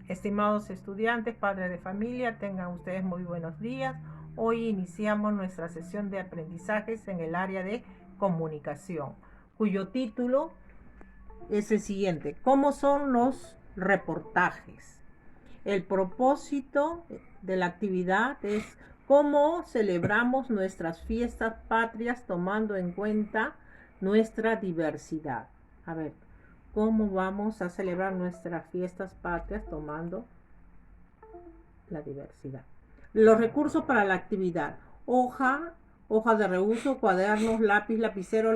Estimados estudiantes, padres de familia, tengan ustedes muy buenos días. Hoy iniciamos nuestra sesión de aprendizajes en el área de comunicación, cuyo título es el siguiente: ¿cómo son los reportajes? El propósito de la actividad es cómo celebramos nuestras fiestas patrias tomando en cuenta nuestra diversidad. A ver, ¿cómo vamos a celebrar nuestras fiestas patrias tomando la diversidad? Los recursos para la actividad: hoja de reuso, cuadernos, lápiz, lapicero,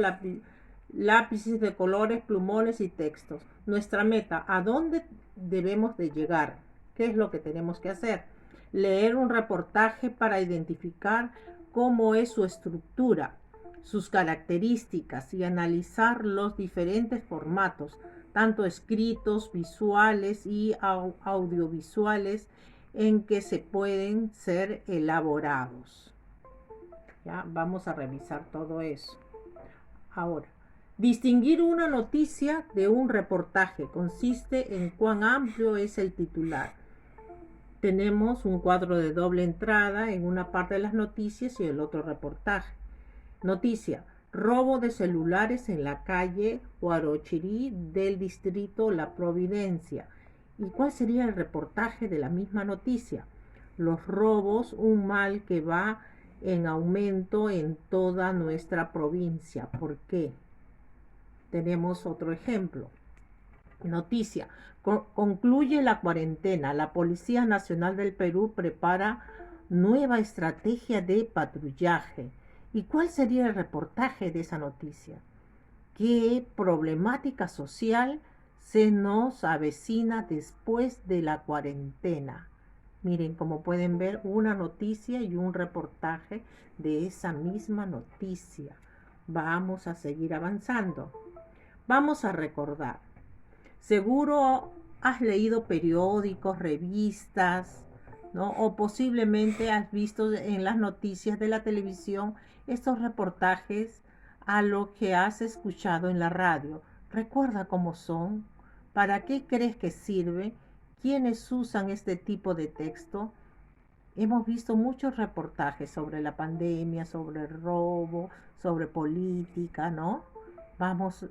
lápices de colores, plumones y textos. Nuestra meta: ¿a dónde debemos de llegar? ¿Qué es lo que tenemos que hacer? Leer un reportaje para identificar cómo es su estructura, sus características y analizar los diferentes formatos, tanto escritos, visuales y audiovisuales, en que se pueden ser elaborados. Ya vamos a revisar todo eso. Ahora, distinguir una noticia de un reportaje consiste en cuán amplio es el titular. Tenemos un cuadro de doble entrada en una parte de las noticias y el otro reportaje. Noticia: robo de celulares en la calle Huarochirí del distrito La Providencia. ¿Y cuál sería el reportaje de la misma noticia? Los robos, un mal que va en aumento en toda nuestra provincia. ¿Por qué? Tenemos otro ejemplo. Noticia: concluye la cuarentena. La Policía Nacional del Perú prepara nueva estrategia de patrullaje. ¿Y cuál sería el reportaje de esa noticia? ¿Qué problemática social se nos avecina después de la cuarentena? Miren, como pueden ver, una noticia y un reportaje de esa misma noticia. Vamos a seguir avanzando. Vamos a recordar. Seguro has leído periódicos, revistas, ¿no? O posiblemente has visto en las noticias de la televisión estos reportajes a lo que has escuchado en la radio. Recuerda cómo son, para qué crees que sirve, quiénes usan este tipo de texto. Hemos visto muchos reportajes sobre la pandemia, sobre el robo, sobre política, ¿no? Vamos,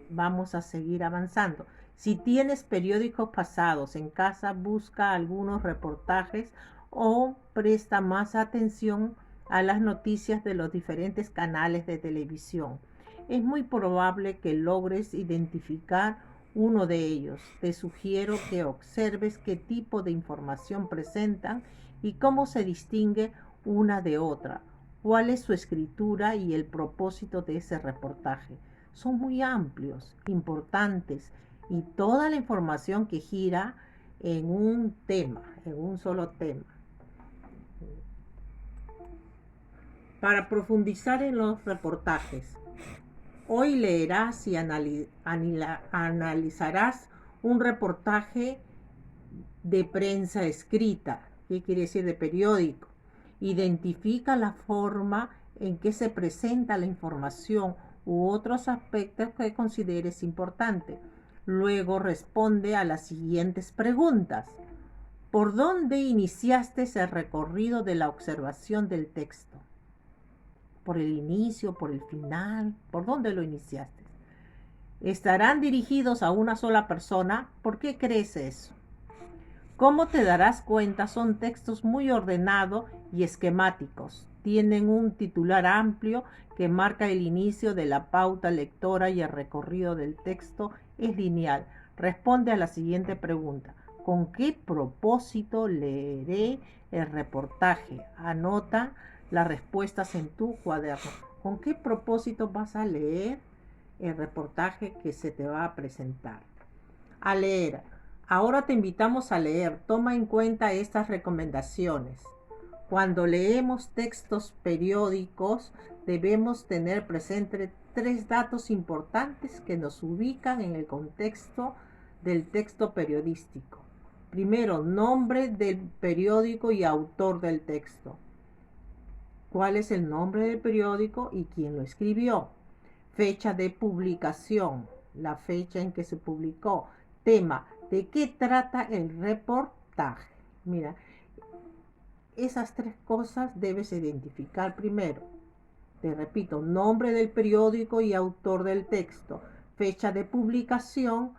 vamos a seguir avanzando. Si tienes periódicos pasados en casa, busca algunos reportajes o presta más atención a las noticias de los diferentes canales de televisión. Es muy probable que logres identificar uno de ellos. Te sugiero que observes qué tipo de información presentan y cómo se distingue una de otra, cuál es su escritura y el propósito de ese reportaje. Son muy amplios, importantes, y toda la información que gira en un tema, en un solo tema. Para profundizar en los reportajes, hoy leerás y analizarás un reportaje de prensa escrita. ¿Qué quiere decir? De periódico. Identifica la forma en que se presenta la información u otros aspectos que consideres importante. Luego responde a las siguientes preguntas. ¿Por dónde iniciaste ese recorrido de la observación del texto? ¿Por el inicio, por el final? ¿Por dónde lo iniciaste? ¿Estarán dirigidos a una sola persona? ¿Por qué crees eso? ¿Cómo te darás cuenta? Son textos muy ordenados y esquemáticos. Tienen un titular amplio que marca el inicio de la pauta lectora y el recorrido del texto es lineal. Responde a la siguiente pregunta: ¿con qué propósito leeré el reportaje? Anota las respuestas en tu cuaderno. ¿Con qué propósito vas a leer el reportaje que se te va a presentar? A leer. Ahora te invitamos a leer. Toma en cuenta estas recomendaciones. Cuando leemos textos periódicos, debemos tener presente 3 datos importantes que nos ubican en el contexto del texto periodístico. Primero, nombre del periódico y autor del texto. ¿Cuál es el nombre del periódico y quién lo escribió? Fecha de publicación, la fecha en que se publicó. Tema: ¿De qué trata el reportaje? Mira, esas tres cosas debes identificar primero. Te repito, nombre del periódico y autor del texto, fecha de publicación,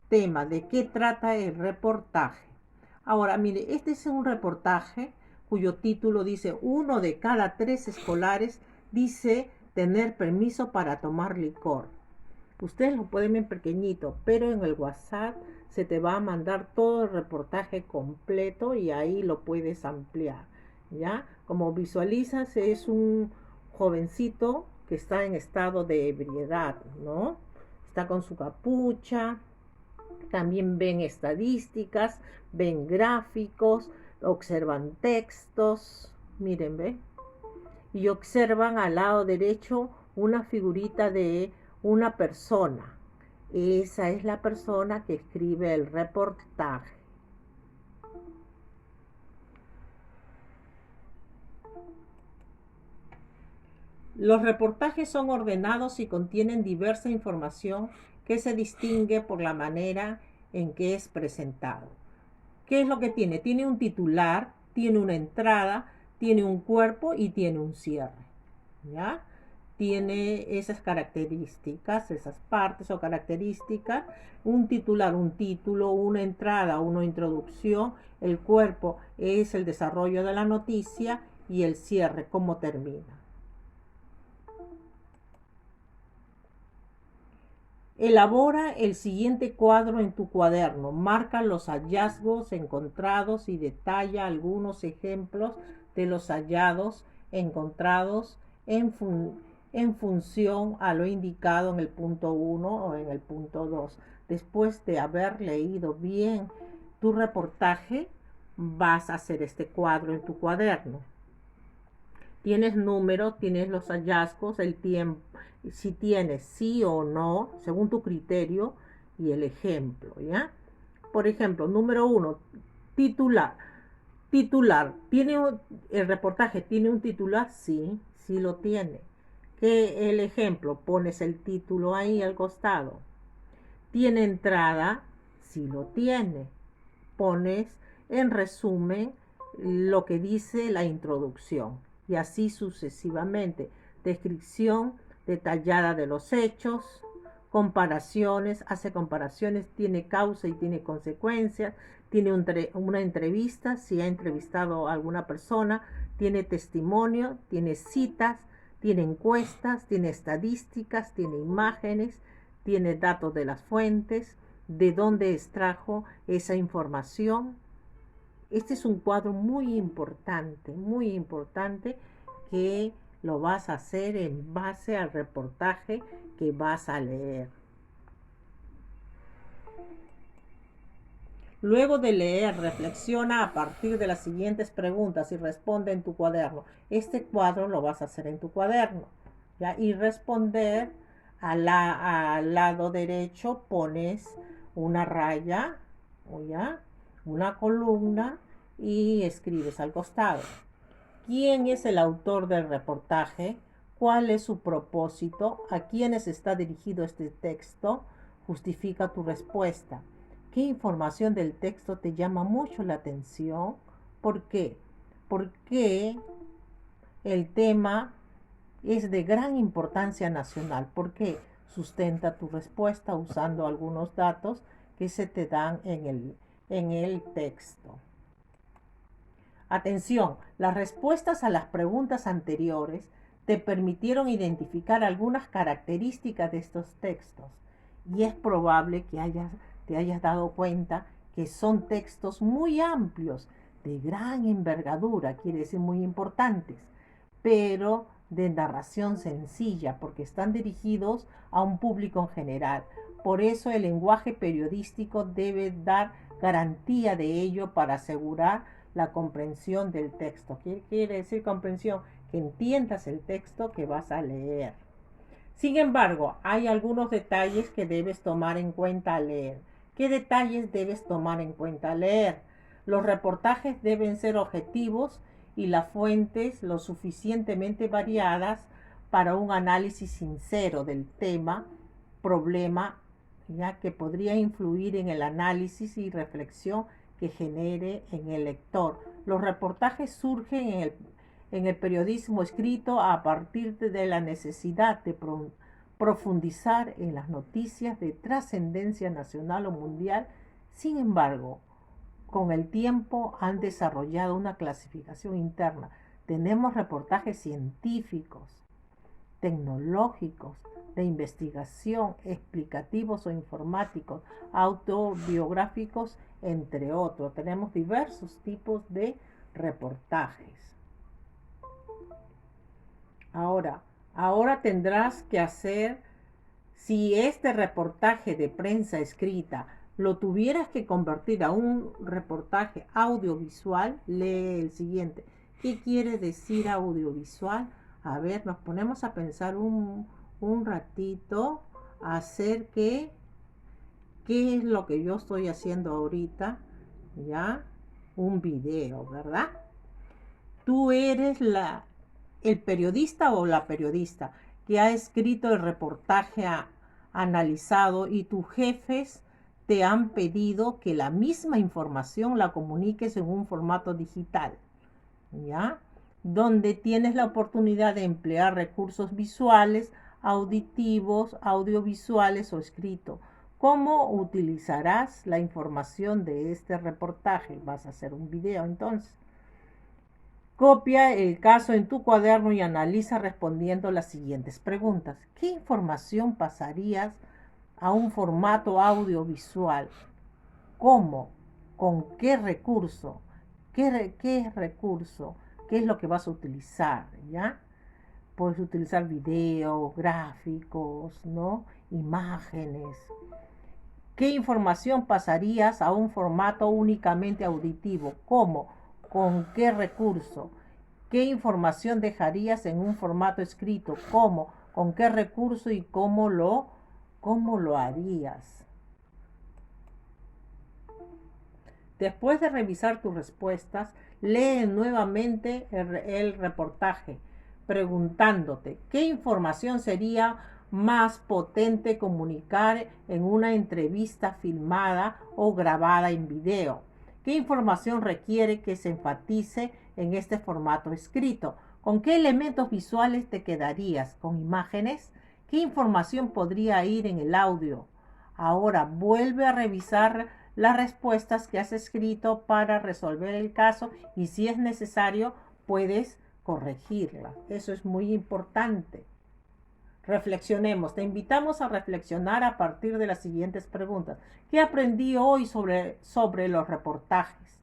tema, de qué trata el reportaje. Ahora, mire, este es un reportaje cuyo título dice: 1 de cada 3 escolares dice tener permiso para tomar licor. Ustedes lo pueden ver pequeñito, pero en el WhatsApp se te va a mandar todo el reportaje completo y ahí lo puedes ampliar, ¿ya? Como visualizas, es un jovencito que está en estado de ebriedad, ¿no? Está con su capucha, también ven estadísticas, ven gráficos, observan textos, miren, ¿ve? Y observan al lado derecho una figurita de una persona. Esa es la persona que escribe el reportaje. Los reportajes son ordenados y contienen diversa información que se distingue por la manera en que es presentado. ¿Qué es lo que tiene? Tiene un titular, tiene una entrada, tiene un cuerpo y tiene un cierre, ¿ya? Tiene esas características, esas partes o características: un titular, un título, una entrada, una introducción, el cuerpo es el desarrollo de la noticia y el cierre, cómo termina. Elabora el siguiente cuadro en tu cuaderno, marca los hallazgos encontrados y detalla algunos ejemplos de los hallados encontrados en función a lo indicado en el punto 1 o en el punto 2. Después de haber leído bien tu reportaje, vas a hacer este cuadro en tu cuaderno. Tienes números, tienes los hallazgos, el tiempo, si tienes sí o no, según tu criterio, y el ejemplo, ¿ya? Por ejemplo, número 1, titular. Titular, el reportaje tiene un titular? Sí, sí lo tiene. ¿Qué el ejemplo? Pones el título ahí al costado. ¿Tiene entrada? Sí lo tiene. Pones en resumen lo que dice la introducción, y así sucesivamente. Descripción detallada de los hechos, comparaciones, hace comparaciones, tiene causa y tiene consecuencias, tiene una entrevista, si ha entrevistado a alguna persona, tiene testimonio, tiene citas, tiene encuestas, tiene estadísticas, tiene imágenes, tiene datos de las fuentes, de dónde extrajo esa información. Este es un cuadro muy importante que lo vas a hacer en base al reportaje que vas a leer. Luego de leer, reflexiona a partir de las siguientes preguntas y responde en tu cuaderno. Este cuadro lo vas a hacer en tu cuaderno, ¿ya? Y responder al lado derecho pones una raya, ¿ya? Una columna, y escribes al costado: ¿quién es el autor del reportaje? ¿Cuál es su propósito? ¿A quiénes está dirigido este texto? Justifica tu respuesta. ¿Qué información del texto te llama mucho la atención? ¿Por qué? Porque el tema es de gran importancia nacional. ¿Por qué? Sustenta tu respuesta usando algunos datos que se te dan en el texto. Atención, las respuestas a las preguntas anteriores te permitieron identificar algunas características de estos textos, y es probable que te hayas dado cuenta que son textos muy amplios, de gran envergadura, quiere decir muy importantes, pero de narración sencilla, porque están dirigidos a un público en general. Por eso el lenguaje periodístico debe dar garantía de ello para asegurar la comprensión del texto. ¿Qué quiere decir comprensión? Que entiendas el texto que vas a leer. Sin embargo, hay algunos detalles que debes tomar en cuenta al leer. ¿Qué detalles debes tomar en cuenta al leer? Los reportajes deben ser objetivos y las fuentes lo suficientemente variadas para un análisis sincero del tema, problema ya que podría influir en el análisis y reflexión que genere en el lector. Los reportajes surgen en el periodismo escrito a partir de la necesidad de profundizar en las noticias de trascendencia nacional o mundial. Sin embargo, con el tiempo han desarrollado una clasificación interna. Tenemos reportajes científicos, tecnológicos, de investigación, explicativos o informáticos, autobiográficos, entre otros. Tenemos diversos tipos de reportajes. Ahora tendrás que hacer, si este reportaje de prensa escrita lo tuvieras que convertir a un reportaje audiovisual, lee el siguiente. ¿Qué quiere decir audiovisual? A ver, nos ponemos a pensar un ratito acerca de qué es lo que yo estoy haciendo ahorita, ¿ya? Un video, ¿verdad? Tú eres el periodista o la periodista que ha escrito el reportaje analizado y tus jefes te han pedido que la misma información la comuniques en un formato digital, ¿ya? Donde tienes la oportunidad de emplear recursos visuales, auditivos, audiovisuales o escrito. ¿Cómo utilizarás la información de este reportaje? Vas a hacer un video entonces. Copia el caso en tu cuaderno y analiza respondiendo las siguientes preguntas. ¿Qué información pasarías a un formato audiovisual? ¿Cómo? ¿Con qué recurso? ¿Qué recurso? ¿Qué es lo que vas a utilizar? ¿Ya? Puedes utilizar videos, gráficos, ¿no? Imágenes. ¿Qué información pasarías a un formato únicamente auditivo? ¿Cómo? ¿Con qué recurso? ¿Qué información dejarías en un formato escrito? ¿Cómo? ¿Con qué recurso y cómo lo harías? Después de revisar tus respuestas, lee nuevamente el reportaje, preguntándote qué información sería más potente comunicar en una entrevista filmada o grabada en video. ¿Qué información requiere que se enfatice en este formato escrito? ¿Con qué elementos visuales te quedarías? ¿Con imágenes? ¿Qué información podría ir en el audio? Ahora vuelve a revisar las respuestas que has escrito para resolver el caso y si es necesario puedes corregirla. Eso es muy importante. Reflexionemos. Te invitamos a reflexionar a partir de las siguientes preguntas. ¿Qué aprendí hoy sobre los reportajes?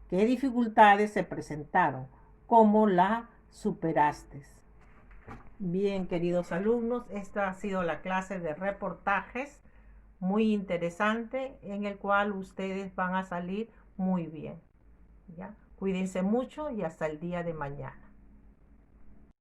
¿Qué dificultades se presentaron? ¿Cómo la superaste? Bien, queridos alumnos, esta ha sido la clase de reportajes muy interesante en el cual ustedes van a salir muy bien. ¿Ya? Cuídense mucho y hasta el día de mañana.